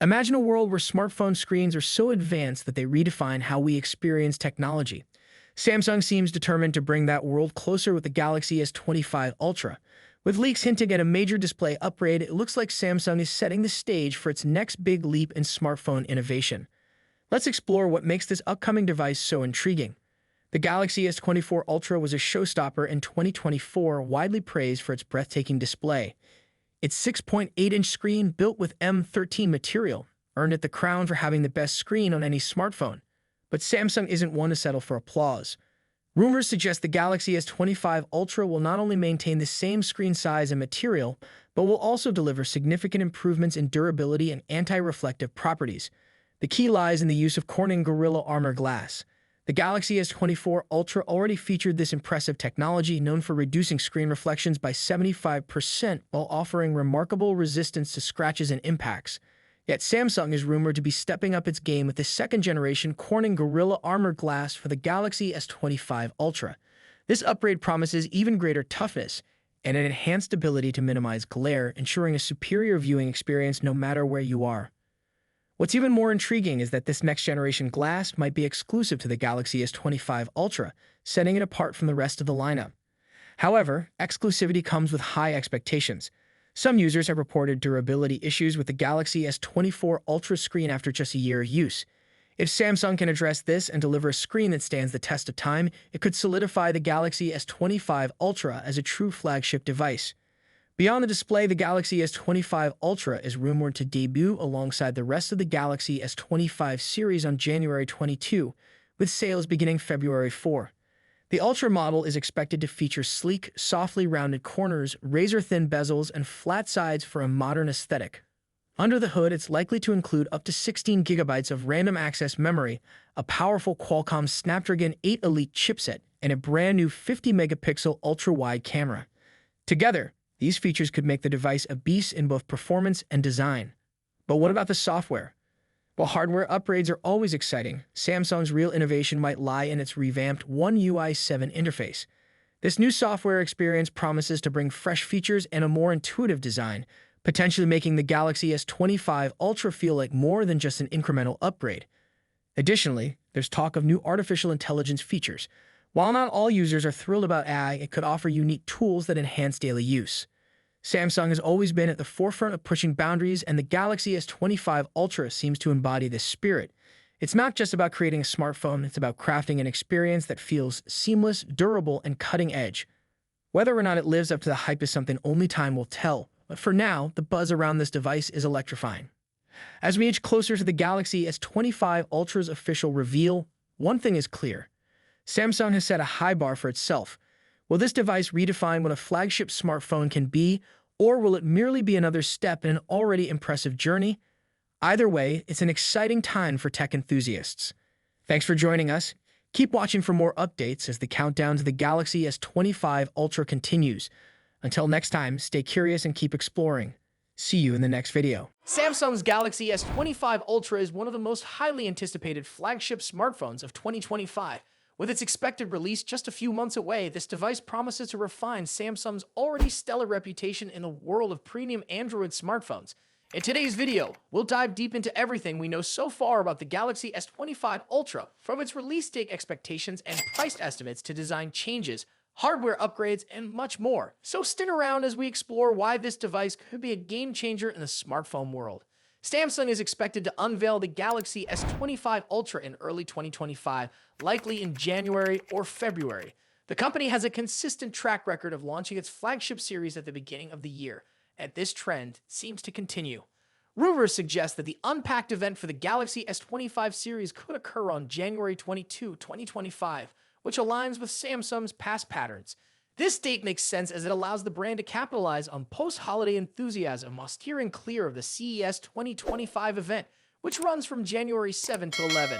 Imagine a world where smartphone screens are so advanced that they redefine how we experience technology. Samsung seems determined to bring that world closer with the Galaxy S25 Ultra. With leaks hinting at a major display upgrade, it looks like Samsung is setting the stage for its next big leap in smartphone innovation. Let's explore what makes this upcoming device so intriguing. The Galaxy S24 Ultra was a showstopper in 2024, widely praised for its breathtaking display. Its 6.8-inch screen, built with M13 material, earned it the crown for having the best screen on any smartphone. But Samsung isn't one to settle for applause. Rumors suggest the Galaxy S25 Ultra will not only maintain the same screen size and material, but will also deliver significant improvements in durability and anti-reflective properties. The key lies in the use of Corning Gorilla Armor glass. The Galaxy S24 Ultra already featured this impressive technology, known for reducing screen reflections by 75% while offering remarkable resistance to scratches and impacts. Yet Samsung is rumored to be stepping up its game with the second-generation Corning Gorilla Armor glass for the Galaxy S25 Ultra. This upgrade promises even greater toughness and an enhanced ability to minimize glare, ensuring a superior viewing experience no matter where you are. What's even more intriguing is that this next-generation glass might be exclusive to the Galaxy S25 Ultra, setting it apart from the rest of the lineup. However, exclusivity comes with high expectations. Some users have reported durability issues with the Galaxy S24 Ultra screen after just a year of use. If Samsung can address this and deliver a screen that stands the test of time, it could solidify the Galaxy S25 Ultra as a true flagship device. Beyond the display, the Galaxy S25 Ultra is rumored to debut alongside the rest of the Galaxy S25 series on January 22, with sales beginning February 4. The Ultra model is expected to feature sleek, softly rounded corners, razor-thin bezels, and flat sides for a modern aesthetic. Under the hood, it's likely to include up to 16 gigabytes of random access memory, a powerful Qualcomm Snapdragon 8 Elite chipset, and a brand new 50-megapixel ultra-wide camera. Together, these features could make the device a beast in both performance and design. But what about the software? While hardware upgrades are always exciting, Samsung's real innovation might lie in its revamped One UI 7 interface. This new software experience promises to bring fresh features and a more intuitive design, potentially making the Galaxy S25 Ultra feel like more than just an incremental upgrade. Additionally, there's talk of new artificial intelligence features. While not all users are thrilled about AI, it could offer unique tools that enhance daily use. Samsung has always been at the forefront of pushing boundaries, and the Galaxy S25 Ultra seems to embody this spirit. It's not just about creating a smartphone, it's about crafting an experience that feels seamless, durable, and cutting-edge. Whether or not it lives up to the hype is something only time will tell, but for now, the buzz around this device is electrifying. As we inch closer to the Galaxy S25 Ultra's official reveal, one thing is clear. Samsung has set a high bar for itself. Will this device redefine what a flagship smartphone can be, or will it merely be another step in an already impressive journey? Either way, it's an exciting time for tech enthusiasts. Thanks for joining us. Keep watching for more updates as the countdown to the Galaxy S25 Ultra continues. Until next time, stay curious and keep exploring. See you in the next video. Samsung's Galaxy S25 Ultra is one of the most highly anticipated flagship smartphones of 2025. With its expected release just a few months away, this device promises to refine Samsung's already stellar reputation in the world of premium Android smartphones. In today's video, we'll dive deep into everything we know so far about the Galaxy S25 Ultra, from its release date expectations and price estimates to design changes, hardware upgrades, and much more. So stick around as we explore why this device could be a game changer in the smartphone world. Samsung is expected to unveil the Galaxy S25 Ultra in early 2025, likely in January or February. The company has a consistent track record of launching its flagship series at the beginning of the year, and this trend seems to continue. Rumors suggest that the Unpacked event for the Galaxy S25 series could occur on January 22, 2025, which aligns with Samsung's past patterns. This date makes sense as it allows the brand to capitalize on post-holiday enthusiasm while steering clear of the CES 2025 event, which runs from January 7 to 11.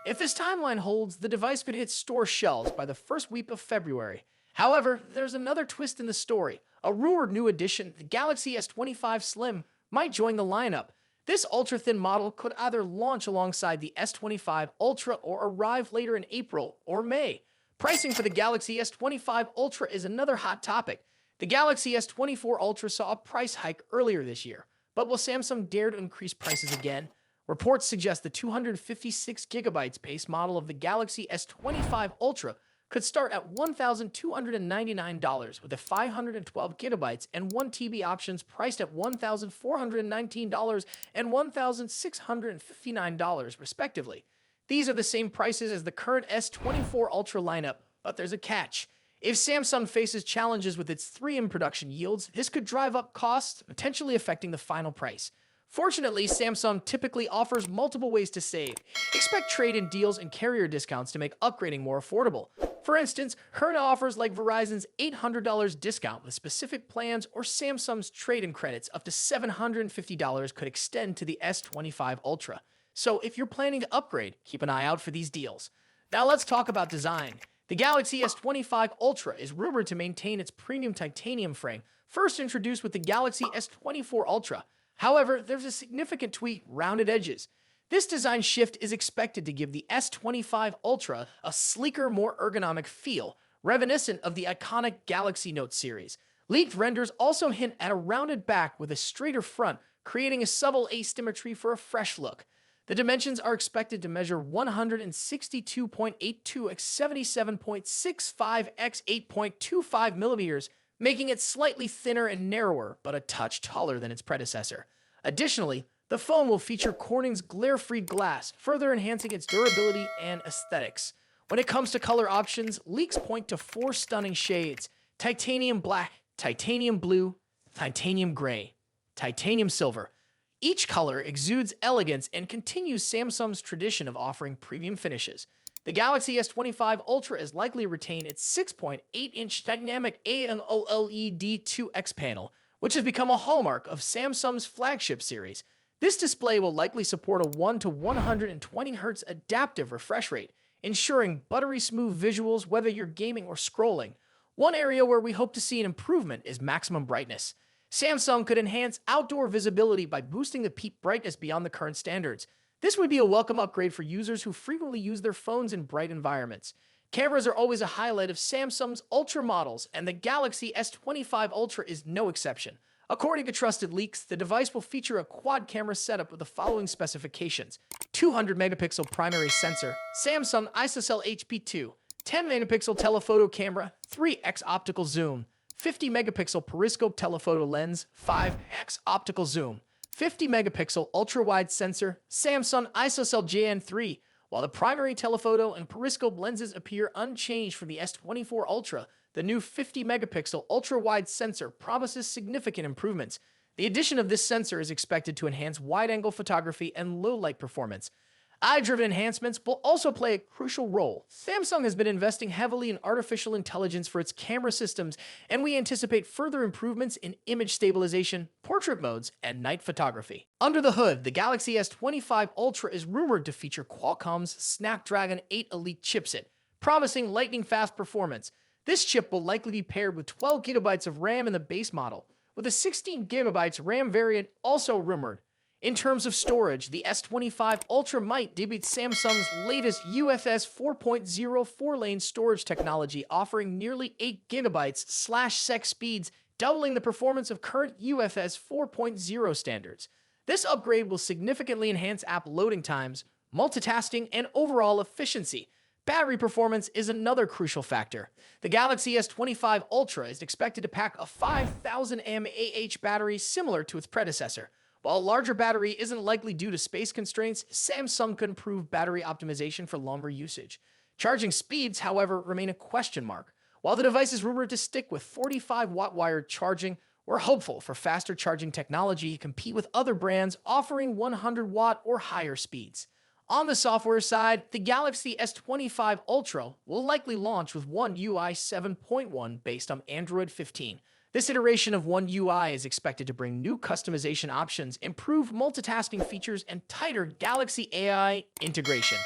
If this timeline holds, the device could hit store shelves by the first week of February. However, there's another twist in the story. A rumored new addition, the Galaxy S25 Slim, might join the lineup. This ultra-thin model could either launch alongside the S25 Ultra or arrive later in April or May. Pricing for the Galaxy S25 Ultra is another hot topic. The Galaxy S24 Ultra saw a price hike earlier this year, But will Samsung dare to increase prices again? Reports suggest the 256GB base model of the Galaxy S25 Ultra could start at $1,299 with the 512GB and 1TB options priced at $1,419 and $1,659 respectively. These are the same prices as the current S24 Ultra lineup, but there's a catch. If Samsung faces challenges with its 3M production yields, this could drive up costs, potentially affecting the final price. Fortunately, Samsung typically offers multiple ways to save. Expect trade-in deals and carrier discounts to make upgrading more affordable. For instance, current offers like Verizon's $800 discount with specific plans or Samsung's trade-in credits up to $750 could extend to the S25 Ultra. So if you're planning to upgrade, keep an eye out for these deals. Now let's talk about design. The Galaxy S25 Ultra is rumored to maintain its premium titanium frame, first introduced with the Galaxy S24 Ultra. However, there's a significant tweak: rounded edges. This design shift is expected to give the S25 Ultra a sleeker, more ergonomic feel, reminiscent of the iconic Galaxy Note series. Leaked renders also hint at a rounded back with a straighter front, creating a subtle asymmetry for a fresh look. The dimensions are expected to measure 162.82 x 77.65 x 8.25 millimeters, making it slightly thinner and narrower, but a touch taller than its predecessor. Additionally, the phone will feature Corning's glare-free glass, further enhancing its durability and aesthetics. When it comes to color options, leaks point to 4 stunning shades: titanium black, titanium blue, titanium gray, titanium silver. Each color exudes elegance and continues Samsung's tradition of offering premium finishes. The Galaxy S25 Ultra is likely to retain its 6.8-inch dynamic AMOLED 2X panel, which has become a hallmark of Samsung's flagship series. This display will likely support a 1 to 120 Hz adaptive refresh rate, ensuring buttery smooth visuals whether you're gaming or scrolling. One area where we hope to see an improvement is maximum brightness. Samsung could enhance outdoor visibility by boosting the peak brightness beyond the current standards. This would be a welcome upgrade for users who frequently use their phones in bright environments. Cameras are always a highlight of Samsung's Ultra models, and the Galaxy S25 Ultra is no exception. According to trusted leaks, the device will feature a quad-camera setup with the following specifications: 200-megapixel primary sensor, Samsung ISOCELL HP2, 10-megapixel telephoto camera, 3x optical zoom, 50-megapixel periscope telephoto lens, 5x optical zoom, 50-megapixel ultra-wide sensor, Samsung ISOCELL JN3. While the primary telephoto and periscope lenses appear unchanged from the S24 Ultra, the new 50-megapixel ultra-wide sensor promises significant improvements. The addition of this sensor is expected to enhance wide-angle photography and low-light performance. Eye-driven enhancements will also play a crucial role. Samsung has been investing heavily in artificial intelligence for its camera systems, and we anticipate further improvements in image stabilization, portrait modes, and night photography. Under the hood, the Galaxy S25 Ultra is rumored to feature Qualcomm's Snapdragon 8 Elite chipset, promising lightning-fast performance. This chip will likely be paired with 12 GB of RAM in the base model, with a 16 GB RAM variant also rumored. In terms of storage, the S25 Ultra might debut Samsung's latest UFS 4.0 4-lane storage technology, offering nearly 8 GB/sec speeds, doubling the performance of current UFS 4.0 standards. This upgrade will significantly enhance app loading times, multitasking, and overall efficiency. Battery performance is another crucial factor. The Galaxy S25 Ultra is expected to pack a 5,000 mAh battery similar to its predecessor. While a larger battery isn't likely due to space constraints, Samsung could improve battery optimization for longer usage. Charging speeds, however, remain a question mark. While the device is rumored to stick with 45-watt wired charging, we're hopeful for faster charging technology to compete with other brands offering 100-watt or higher speeds. On the software side, the Galaxy S25 Ultra will likely launch with One UI 7.1 based on Android 15. This iteration of One UI is expected to bring new customization options, improved multitasking features, and tighter Galaxy AI integration.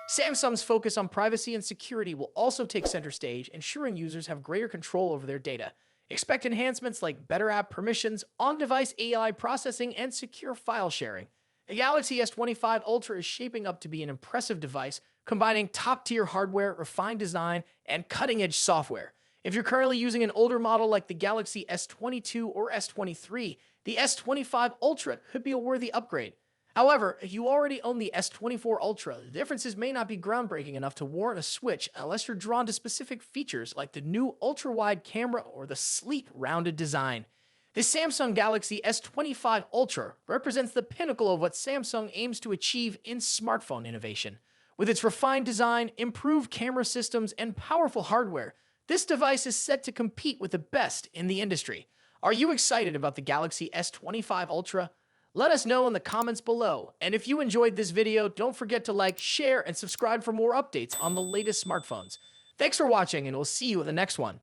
Samsung's focus on privacy and security will also take center stage, ensuring users have greater control over their data. Expect enhancements like better app permissions, on-device AI processing, and secure file sharing. The Galaxy S25 Ultra is shaping up to be an impressive device, combining top-tier hardware, refined design, and cutting-edge software. If you're currently using an older model like the Galaxy S22 or S23, the S25 Ultra could be a worthy upgrade. However, if you already own the S24 Ultra, the differences may not be groundbreaking enough to warrant a switch unless you're drawn to specific features like the new ultra-wide camera or the sleek, rounded design. The Samsung Galaxy S25 Ultra represents the pinnacle of what Samsung aims to achieve in smartphone innovation. With its refined design, improved camera systems, and powerful hardware, this device is set to compete with the best in the industry. Are you excited about the Galaxy S25 Ultra? Let us know in the comments below. And if you enjoyed this video, don't forget to like, share, and subscribe for more updates on the latest smartphones. Thanks for watching, and we'll see you in the next one.